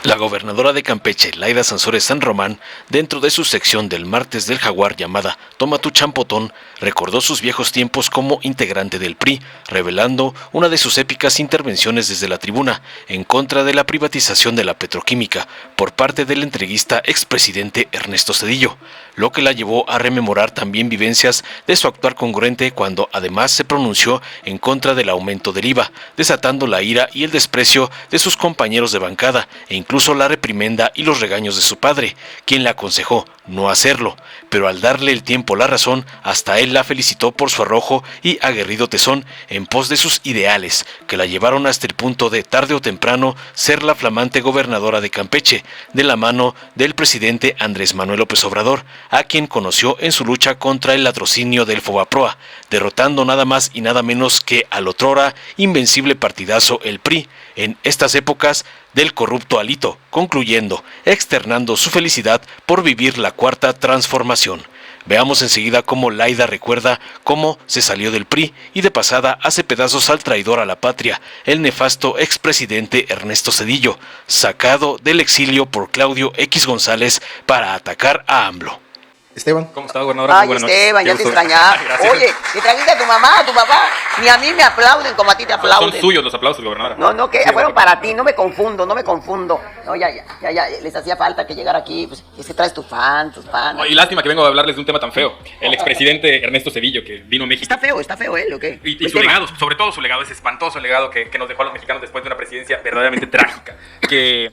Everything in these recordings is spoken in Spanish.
La gobernadora de Campeche, Laida Sansores San Román, dentro de su sección del Martes del Jaguar llamada Toma tu champotón, recordó sus viejos tiempos como integrante del PRI, revelando una de sus épicas intervenciones desde la tribuna en contra de la privatización de la petroquímica por parte del entreguista expresidente Ernesto Zedillo, lo que la llevó a rememorar también vivencias de su actuar congruente cuando además se pronunció en contra del aumento del IVA, desatando la ira y el desprecio de sus compañeros de bancada e incluso la reprimenda y los regaños de su padre, quien le aconsejó no hacerlo, pero al darle el tiempo la razón, hasta él la felicitó por su arrojo y aguerrido tesón en pos de sus ideales, que la llevaron hasta el punto de, tarde o temprano, ser la flamante gobernadora de Campeche, de la mano del presidente Andrés Manuel López Obrador, a quien conoció en su lucha contra el latrocinio del Fobaproa, derrotando nada más y nada menos que al otrora invencible partidazo el PRI, en estas épocas del corrupto Alito, concluyendo, externando su felicidad por vivir la cuarta transformación. Veamos enseguida cómo Laida recuerda cómo se salió del PRI y de pasada hace pedazos al traidor a la patria, el nefasto expresidente Ernesto Zedillo, sacado del exilio por Claudio X González para atacar a AMLO. Esteban. ¿Cómo está, gobernadora? Ay, Esteban, ya te extrañaba. Oye, te trajiste a tu mamá, ni a mí me aplauden como a ti te aplauden. Son suyos los aplausos, gobernadora. No, que fueron para ti, no me confundo. No, ya, les hacía falta que llegara aquí, pues, es que traes tus fans. Y lástima que vengo a hablarles de un tema tan feo. El expresidente Ernesto Zedillo, que vino a México. Está feo él, ¿o qué? Y su legado, sobre todo su legado, ese espantoso legado que nos dejó a los mexicanos después de una presidencia verdaderamente trágica, que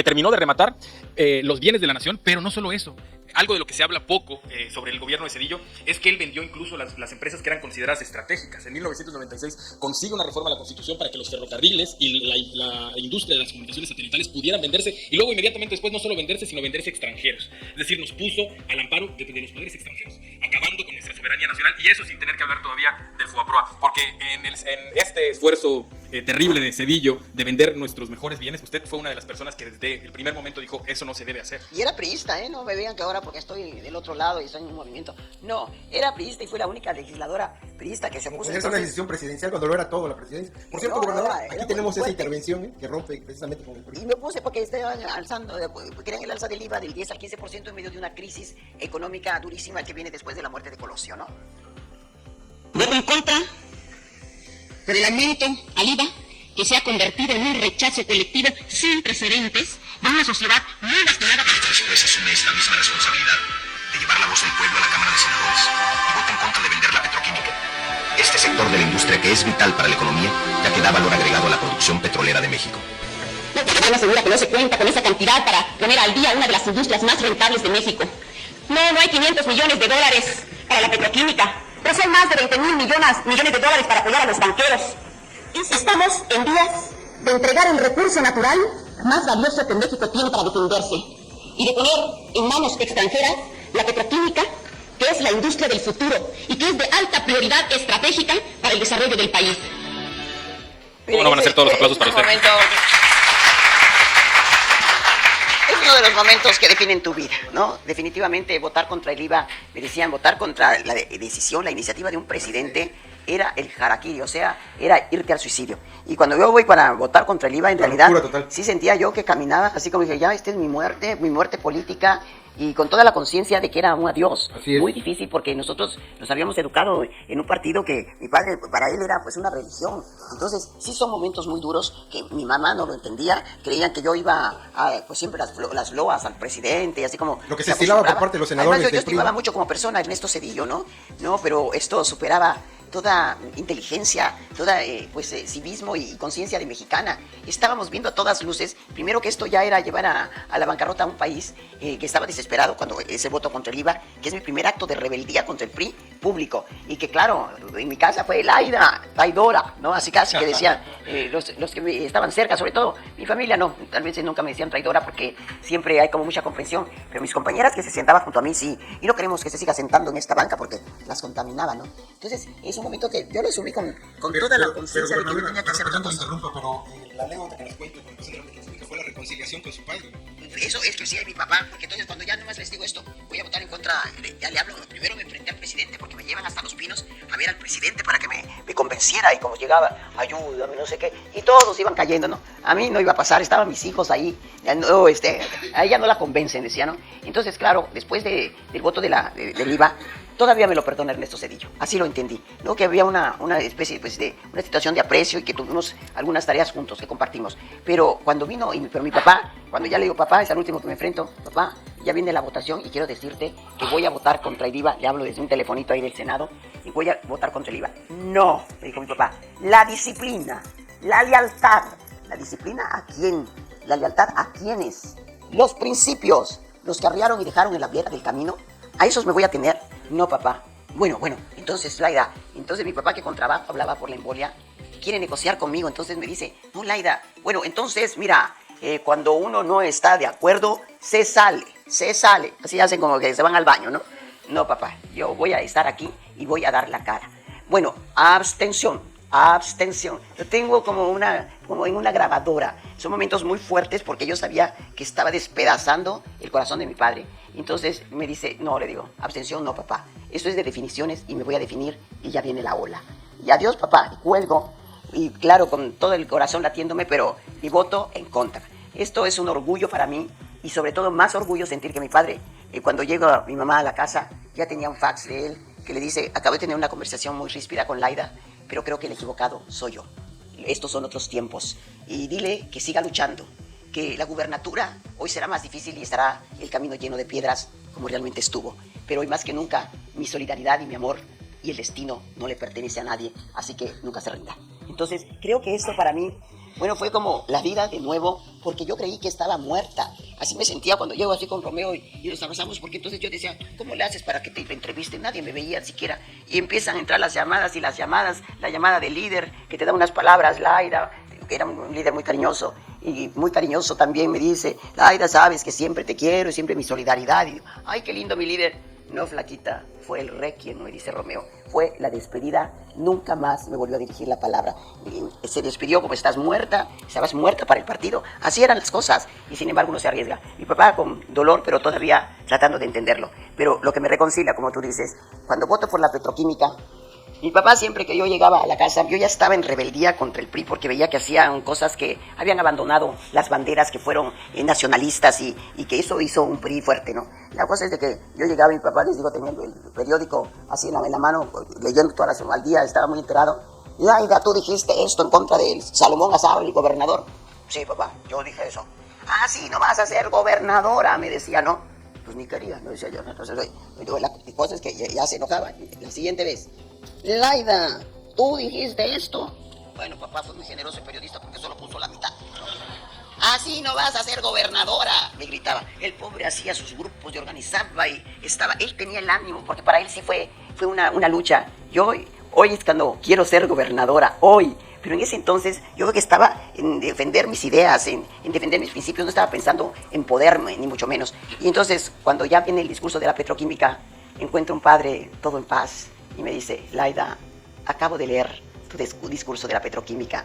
terminó de rematar los bienes de la nación, pero no solo eso. Algo de lo que se habla poco sobre el gobierno de Zedillo es que él vendió incluso las empresas que eran consideradas estratégicas. En 1996 consigue una reforma a la Constitución para que los ferrocarriles y la industria de las comunicaciones satelitales pudieran venderse y luego inmediatamente después no solo venderse, sino venderse a extranjeros. Es decir, nos puso al amparo de los poderes extranjeros, acabando con nuestra soberanía nacional, y eso sin tener que hablar todavía del Fobaproa, porque en este esfuerzo terrible de Zedillo de vender nuestros mejores bienes, usted fue una de las personas que desde el primer momento dijo, eso no se debe hacer. Y era priista, no me vean que ahora porque estoy del otro lado y estoy en un movimiento. No, era priista y fue la única legisladora priista que se puso. Es una decisión presidencial cuando lo era todo la presidencia. Por cierto, gobernadora, aquí tenemos esa intervención que rompe precisamente con el PRI. Y me puse porque estaban querían el alza del IVA del 10 al 15% en medio de una crisis económica durísima que viene después de la muerte de Colosio, ¿no? Voto en contra por el aumento al IVA que se ha convertido en un rechazo colectivo sin precedentes de una sociedad muy lastimada. Después asume esta misma responsabilidad de llevar la voz del pueblo a la Cámara de Senadores y vota en contra de vender la petroquímica. Este sector de la industria que es vital para la economía, ya que da valor agregado a la producción petrolera de México. No podemos asegurar que no se cuenta con esa cantidad para poner al día una de las industrias más rentables de México. No hay 500 millones de dólares para la petroquímica, pero son más de 20,000 millones de dólares para apoyar a los banqueros. Estamos en vías de entregar el recurso natural más valioso que México tiene para defenderse y de poner en manos extranjeras la petroquímica, que es la industria del futuro y que es de alta prioridad estratégica para el desarrollo del país. ¿Cómo no van a ser todos los aplausos para usted? Es uno de los momentos que definen tu vida, ¿no? Definitivamente votar contra el IVA, me decían, votar contra la decisión, la iniciativa de un presidente era el harakiri, o sea, era irte al suicidio. Y cuando yo voy para votar contra el IVA, en realidad, sí sentía yo que caminaba así como dije, ya, esta es mi muerte política, y con toda la conciencia de que era un adiós. Muy difícil porque nosotros nos habíamos educado en un partido que mi padre, para él era pues una religión. Entonces, sí son momentos muy duros que mi mamá no lo entendía, creían que yo iba a, pues siempre las loas al presidente, y así como... Lo que se estilaba por parte de los senadores. Además, yo estimaba mucho como persona a Ernesto Zedillo, ¿no? No, pero esto superaba toda inteligencia, toda civismo y conciencia de mexicana. Estábamos viendo a todas luces, primero que esto ya era llevar a la bancarrota a un país que estaba desesperado cuando ese voto contra el IVA, que es mi primer acto de rebeldía contra el PRI público, y que claro, en mi casa fue Laida, traidora, ¿no? Así casi que decían los que estaban cerca, sobre todo mi familia no, tal vez nunca me decían traidora porque siempre hay como mucha comprensión, pero mis compañeras que se sentaban junto a mí sí, y no queremos que se siga sentando en esta banca porque las contaminaba, ¿no? Entonces es un momento que yo lo asumí con toda la conciencia de que yo tenía que hacer otra cosa. Pero la anécdota que nos cuenta fue la reconciliación con su padre. Eso es que sí, mi papá, porque entonces cuando ya nomás les digo esto, voy a votar en contra, ya le hablo, primero me enfrenté al presidente, porque me llevan hasta Los Pinos a ver al presidente para que me convenciera, y como llegaba, ayúdame, no sé qué, y todos iban cayendo, ¿no? A mí no iba a pasar, estaban mis hijos ahí, no, a ella no la convencen, decía, ¿no? Entonces, claro, después del voto del IVA, todavía me lo perdona Ernesto Zedillo, así lo entendí, ¿no? Que había una especie pues, de una situación de aprecio y que tuvimos algunas tareas juntos que compartimos. Pero cuando vino, pero mi papá, cuando ya le digo, papá, es al último que me enfrento, papá, ya viene la votación y quiero decirte que voy a votar contra el IVA, le hablo desde un telefonito ahí del Senado, y voy a votar contra el IVA. No, me dijo mi papá, la disciplina, la lealtad. ¿La disciplina a quién? ¿La lealtad a quiénes? Los principios, los que arriaron y dejaron en la viera del camino, ¿a esos me voy a tener? No, papá. Bueno, entonces, Laida, entonces mi papá que con trabajo hablaba por la embolia, quiere negociar conmigo, entonces me dice, no, Laida, bueno, entonces, mira, cuando uno no está de acuerdo, se sale, así hacen como que se van al baño, ¿no? No, papá, yo voy a estar aquí y voy a dar la cara. Bueno, abstención, lo tengo como en una grabadora, son momentos muy fuertes porque yo sabía que estaba despedazando el corazón de mi padre. Entonces me dice, no, le digo, abstención no, papá, esto es de definiciones y me voy a definir y ya viene la ola. Y adiós, papá, y cuelgo, y claro, con todo el corazón latiéndome, pero mi voto en contra. Esto es un orgullo para mí y sobre todo más orgullo sentir que mi padre, cuando llega mi mamá a la casa, ya tenía un fax de él que le dice, acabo de tener una conversación muy ríspida con Laida, pero creo que el equivocado soy yo. Estos son otros tiempos y dile que siga luchando, que la gubernatura hoy será más difícil y estará el camino lleno de piedras como realmente estuvo. Pero hoy más que nunca, mi solidaridad y mi amor y el destino no le pertenece a nadie, así que nunca se rinda. Entonces, creo que esto para mí, bueno, fue como la vida de nuevo, porque yo creí que estaba muerta. Así me sentía cuando llego así con Romeo y nos abrazamos, porque entonces yo decía, ¿cómo le haces para que te entrevisten? Nadie me veía siquiera. Y empiezan a entrar las llamadas, la llamada del líder, que te da unas palabras, Laida, que era un líder muy cariñoso, y muy cariñoso también me dice, Laida, sabes que siempre te quiero, siempre mi solidaridad. Y, ay, qué lindo mi líder. No, flaquita, fue el requiem, me dice Romeo. Fue la despedida, nunca más me volvió a dirigir la palabra. Se despidió como estabas muerta para el partido. Así eran las cosas, y sin embargo uno se arriesga. Mi papá con dolor, pero todavía tratando de entenderlo. Pero lo que me reconcilia, como tú dices, cuando voto por la petroquímica, mi papá siempre que yo llegaba a la casa, yo ya estaba en rebeldía contra el PRI porque veía que hacían cosas que habían abandonado las banderas que fueron nacionalistas y que eso hizo un PRI fuerte, ¿no? La cosa es de que yo llegaba y mi papá, les digo, teniendo el periódico así en la mano, leyendo todas las al día, estaba muy enterado. Y Aida, tú dijiste esto en contra de Salomón Azar, el gobernador. Sí, papá, yo dije eso. Ah, sí, no vas a ser gobernadora, me decía, ¿no? Pues ni quería, no decía yo. Entonces, la cosa es que ya se enojaba. La siguiente vez, Laida, ¿tú dijiste esto? Bueno, papá fue muy generoso el periodista porque solo puso la mitad. Así no vas a ser gobernadora, me gritaba. El pobre hacía sus grupos y organizaba y él tenía el ánimo, porque para él sí fue una lucha. Yo hoy es cuando quiero ser gobernadora, hoy. Pero en ese entonces yo creo que estaba en defender mis ideas, en defender mis principios, no estaba pensando en poderme, ni mucho menos. Y entonces, cuando ya viene el discurso de la petroquímica, encuentro un padre todo en paz y me dice, Laida, acabo de leer tu discurso de la petroquímica.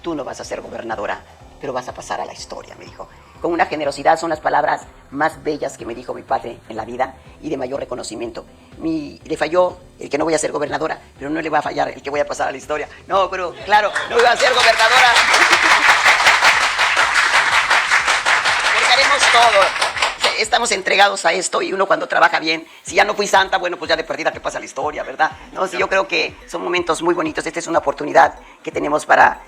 Tú no vas a ser gobernadora, pero vas a pasar a la historia, me dijo. Con una generosidad, son las palabras más bellas que me dijo mi padre en la vida y de mayor reconocimiento. Le falló el que no voy a ser gobernadora, pero no le va a fallar el que voy a pasar a la historia. No, pero claro, no voy a ser gobernadora. Porque haremos todo. Estamos entregados a esto y uno cuando trabaja bien, si ya no fui santa, bueno, pues ya de perdida te pasa la historia, ¿verdad? No, sí, yo creo que son momentos muy bonitos. Esta es una oportunidad que tenemos para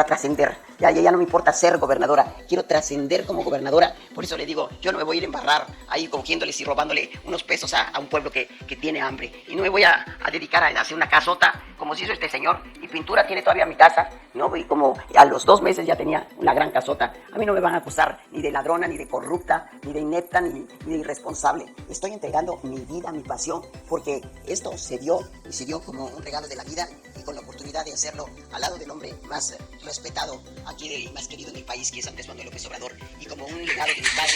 trascender. Ya no me importa ser gobernadora, quiero trascender como gobernadora. Por eso le digo, yo no me voy a ir a embarrar ahí cogiéndoles y robándole unos pesos a un pueblo que tiene hambre. Y no me voy a dedicar a hacer una casota como se hizo este señor. Y pintura tiene todavía mi casa, ¿no? Y como a los 2 meses ya tenía una gran casota. A mí no me van a acusar ni de ladrona, ni de corrupta, ni de inepta, ni de irresponsable. Estoy entregando mi vida, mi pasión, porque esto se dio como un regalo de la vida y con la oportunidad de hacerlo al lado del hombre más respetado aquí, más querido en el país, que es Andrés Manuel López Obrador, y como un legado de mi padre.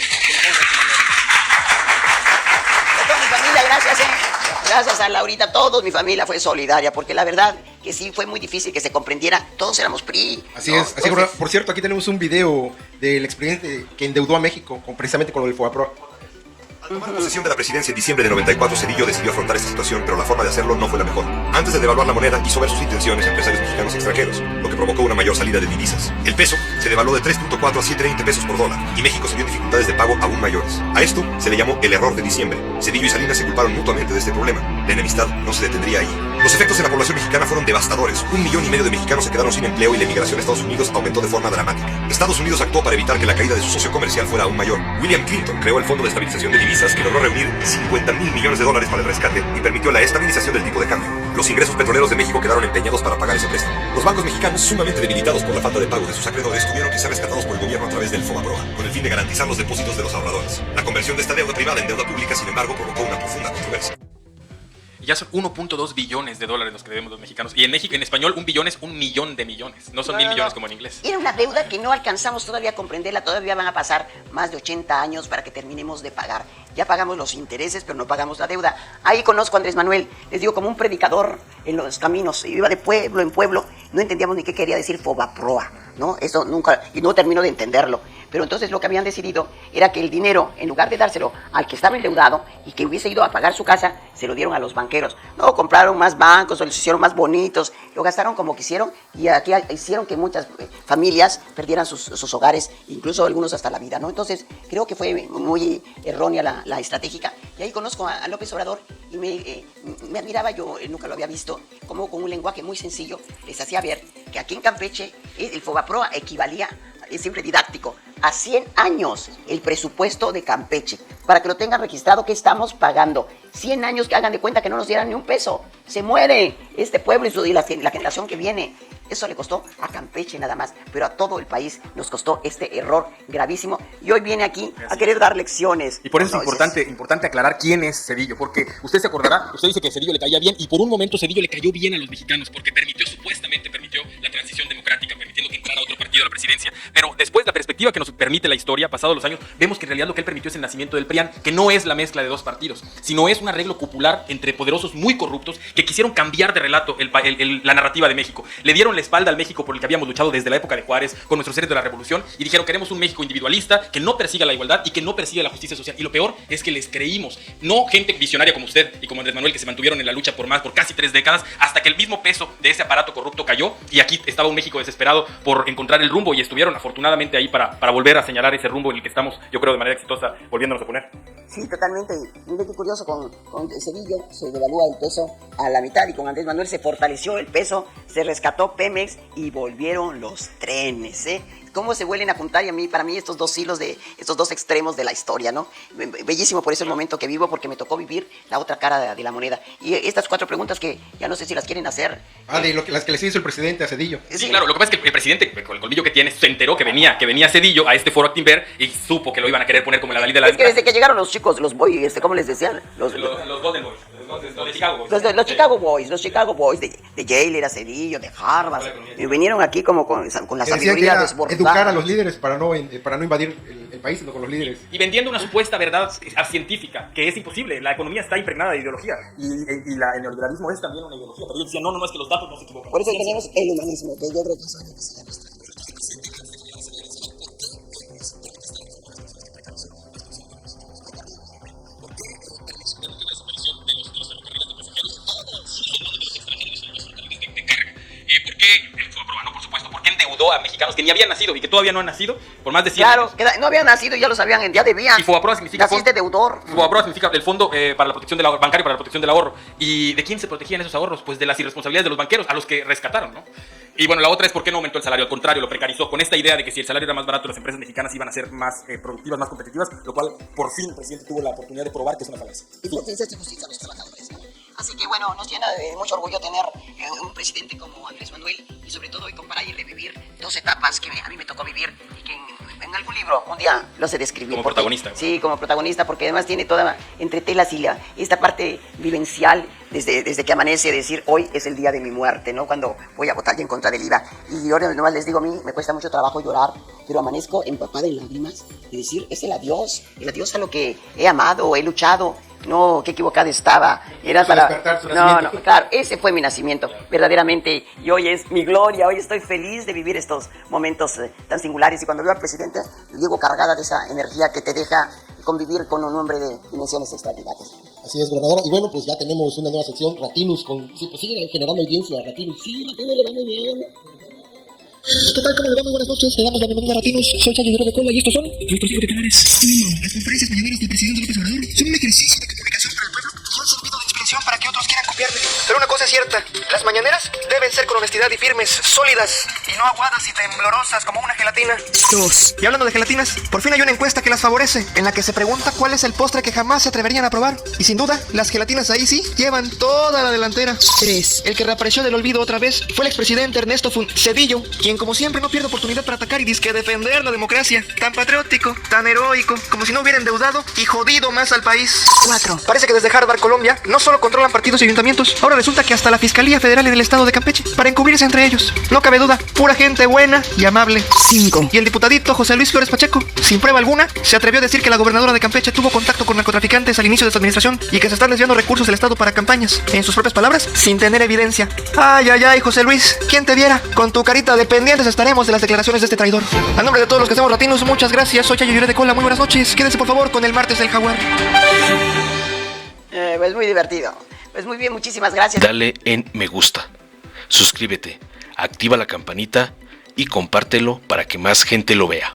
Toda mi familia, gracias a Laurita, toda mi familia fue solidaria, porque la verdad que sí fue muy difícil que se comprendiera, todos éramos PRI. Así es, así entonces, por cierto, aquí tenemos un video del expresidente que endeudó a México, precisamente con lo del FOBAPROA. Al tomar posesión de la presidencia en diciembre de 94, Zedillo decidió afrontar esta situación, pero la forma de hacerlo no fue la mejor. Antes de devaluar la moneda, hizo ver sus intenciones a empresarios mexicanos extranjeros, lo que provocó una mayor salida de divisas. El peso se devaluó de 3.4 a 7.20 pesos por dólar, y México se vio en dificultades de pago aún mayores. A esto se le llamó el error de diciembre. Zedillo y Salinas se culparon mutuamente de este problema. La enemistad no se detendría ahí. Los efectos en la población mexicana fueron devastadores. 1,5 millones de mexicanos se quedaron sin empleo y la emigración a Estados Unidos aumentó de forma dramática. Estados Unidos actuó para evitar que la caída de su socio comercial fuera aún mayor. William Clinton creó el Fondo de Estabilización de Divisas, que logró reunir 50,000 millones de dólares para el rescate y permitió la estabilización del tipo de cambio. Los ingresos petroleros de México quedaron empeñados para pagar ese préstamo. Los bancos mexicanos, sumamente debilitados por la falta de pago de sus acreedores, tuvieron que ser rescatados por el gobierno a través del FOBAPROA, con el fin de garantizar los depósitos de los ahorradores. La conversión de esta deuda privada en deuda pública, sin embargo, provocó una profunda controversia. Ya son 1.2 billones de dólares los que debemos los mexicanos. Y en México, en español, 1 billón es 1 millón de millones. No son 1,000 millones como en inglés. Era una deuda que no alcanzamos todavía a comprenderla. Todavía van a pasar más de 80 años para que terminemos de pagar. Ya pagamos los intereses, pero no pagamos la deuda. Ahí conozco a Andrés Manuel. Les digo, como un predicador en los caminos. Iba de pueblo en pueblo. No entendíamos ni qué quería decir FOBAPROA, ¿no? Eso nunca, y no termino de entenderlo. Pero entonces lo que habían decidido era que el dinero, en lugar de dárselo al que estaba endeudado y que hubiese ido a pagar su casa, se lo dieron a los banqueros. No, compraron más bancos, o los hicieron más bonitos, lo gastaron como quisieron y aquí hicieron que muchas familias perdieran sus hogares, incluso algunos hasta la vida, ¿no? Entonces creo que fue muy errónea la estratégica. Y ahí conozco a López Obrador y me admiraba, yo nunca lo había visto, como con un lenguaje muy sencillo les hacía ver que aquí en Campeche el FOBAPROA equivalía, es siempre didáctico, a 100 años el presupuesto de Campeche, para que lo tengan registrado que estamos pagando. 100 años que hagan de cuenta que no nos dieran ni un peso. Se muere este pueblo y la generación que viene. Eso le costó a Campeche nada más, pero a todo el país nos costó este error gravísimo. Y hoy viene aquí a querer dar lecciones. Y por eso es importante aclarar quién es Zedillo, porque usted se acordará, usted dice que Zedillo le caía bien, y por un momento Zedillo le cayó bien a los mexicanos, porque supuestamente permitió la transición democrática, permitiendo que entrara otro partido a la presidencia. Pero después, la perspectiva que nos permite la historia, pasados los años, vemos que en realidad lo que él permitió es el nacimiento del PRIAN, que no es la mezcla de dos partidos, sino es un arreglo cupular entre poderosos muy corruptos que quisieron cambiar de relato la narrativa de México. Le dieron la espalda al México por el que habíamos luchado desde la época de Juárez, con nuestros héroes de la Revolución, y dijeron: queremos un México individualista, que no persiga la igualdad y que no persiga la justicia social. Y lo peor es que les creímos. No gente visionaria como usted y como Andrés Manuel, que se mantuvieron en la lucha por casi 3 décadas, hasta que el mismo peso de ese aparato corrupto cayó, y aquí estaba un México desesperado por encontrar el rumbo, y estuvieron afortunadamente ahí para volver a señalar ese rumbo en el que estamos, yo creo, de manera exitosa, volviéndonos a poner. Sí, totalmente. Mire qué curioso, con Zedillo se devalúa el peso a la mitad, y con Andrés Manuel se fortaleció el peso, se rescató Pemex y volvieron los trenes, ¿eh? Cómo se vuelven a juntar, y para mí estos dos hilos, estos dos extremos de la historia, ¿no? Bellísimo por eso el momento que vivo, porque me tocó vivir la otra cara de la moneda. Y estas 4 preguntas que ya no sé si las quieren hacer. Las que les hizo el presidente a Zedillo. Sí, claro, lo que pasa es que el presidente, con el colmillo que tiene, se enteró que venía Zedillo a este foro Actinver y supo que lo iban a querer poner como la Dalí de la... Es que desde que llegaron los chicos, los boys, ¿cómo les decían? Los Golden Boys, los de Chicago Boys. Los Chicago Boys, de Yale, a Cedillo, de Harvard. Y vinieron aquí como con la sabiduría desbordada. Educar a los líderes para no invadir el país, sino con los líderes. Y vendiendo una supuesta verdad científica, que es imposible. La economía está impregnada de ideología. Y el neoliberalismo es también una ideología. Pero ellos decían: no, es que los datos no se equivocan. Por eso tenemos el humanismo, que yo creo que es algo que se llama esto. ¿Por qué el FOBAPROA? No, por supuesto, porque endeudó a mexicanos que ni habían nacido y que todavía no han nacido por más de 100 años. Claro, que no habían nacido y ya lo sabían, ya debían. Y FOBAPROA significa... Naciste deudor. FOBAPROA significa el Fondo para la Protección del Ahorro, bancario para la protección del ahorro. ¿Y de quién se protegían esos ahorros? Pues de las irresponsabilidades de los banqueros, a los que rescataron, ¿no? Y bueno, la otra es: ¿por qué no aumentó el salario? Al contrario, lo precarizó, con esta idea de que si el salario era más barato, las empresas mexicanas iban a ser más productivas, más competitivas, lo cual por fin el presidente tuvo la oportunidad de probar que es una falacia. Y por fin se hace justicia a los trabajadores. Así que bueno, nos llena de mucho orgullo tener un presidente como Andrés Manuel, y sobre todo hoy comparar y revivir 2 etapas que a mí me tocó vivir y que en algún libro un día lo sé describir. Como protagonista. Sí, como protagonista, porque además tiene toda entre telas y esta parte vivencial desde que amanece, decir: hoy es el día de mi muerte, ¿no? Cuando voy a votar ya en contra del IVA. Y yo nomás les digo, a mí me cuesta mucho trabajo llorar, pero amanezco empapada en lágrimas y decir: es el adiós a lo que he amado, he luchado. No, qué equivocada estaba. Era para... No, claro, ese fue mi nacimiento, verdaderamente. Y hoy es mi gloria, hoy estoy feliz de vivir estos momentos tan singulares. Y cuando veo al presidente, llego cargada de esa energía que te deja convivir con un hombre de dimensiones extraordinarias. Así es, gobernadora. Y bueno, pues ya tenemos una nueva sección, Ratinus, sí, pues sigue generando audiencia, Ratinus. Sí, Ratinus le va muy bien. ¿Qué tal? ¿Cómo le va? Muy buenas noches. Le damos la bienvenida a Ratinus. Soy Chayo de Cola y estos son nuestros 5 titulares. 1. Las conferencias mañaneras del presidente López Obrador son un ejercicio de comunicación para el pueblo y han servido de inspiración para que otros quieran copiarme. Pero una cosa es cierta, las mañaneras deben ser con honestidad y firmes, sólidas, y no aguadas y temblorosas como una gelatina. 2. Y hablando de gelatinas, por fin hay una encuesta que las favorece, en la que se pregunta cuál es el postre que jamás se atreverían a probar. Y sin duda, las gelatinas ahí sí llevan toda la delantera. 3. El que reapareció del olvido otra vez fue el expresidente Ernesto Cedillo, quien como siempre no pierde oportunidad para atacar y disque defender la democracia. Tan patriótico, tan heroico, como si no hubiera endeudado y jodido más al país. 4. Parece que desde Harvard, Colombia, no solo controlan partidos y ayuntamientos, ahora resulta que hasta la Fiscalía Federal en el estado de Campeche, para encubrirse entre ellos. No cabe duda, pura gente buena y amable. 5. Y el diputadito José Luis Flores Pacheco, sin prueba alguna, se atrevió a decir que la gobernadora de Campeche tuvo contacto con narcotraficantes al inicio de su administración y que se están desviando recursos del estado para campañas. En sus propias palabras, sin tener evidencia. Ay, ay, ay, José Luis, ¿quién te viera? Con tu carita de pendientes estaremos de las declaraciones de este traidor. A nombre de todos los que hacemos Ratinus, muchas gracias. Soy Chayo de Cola, muy buenas noches. Quédense por favor con el martes del Jaguar. Pues muy divertido. Pues muy bien, muchísimas gracias. Dale en me gusta, suscríbete, activa la campanita y compártelo para que más gente lo vea.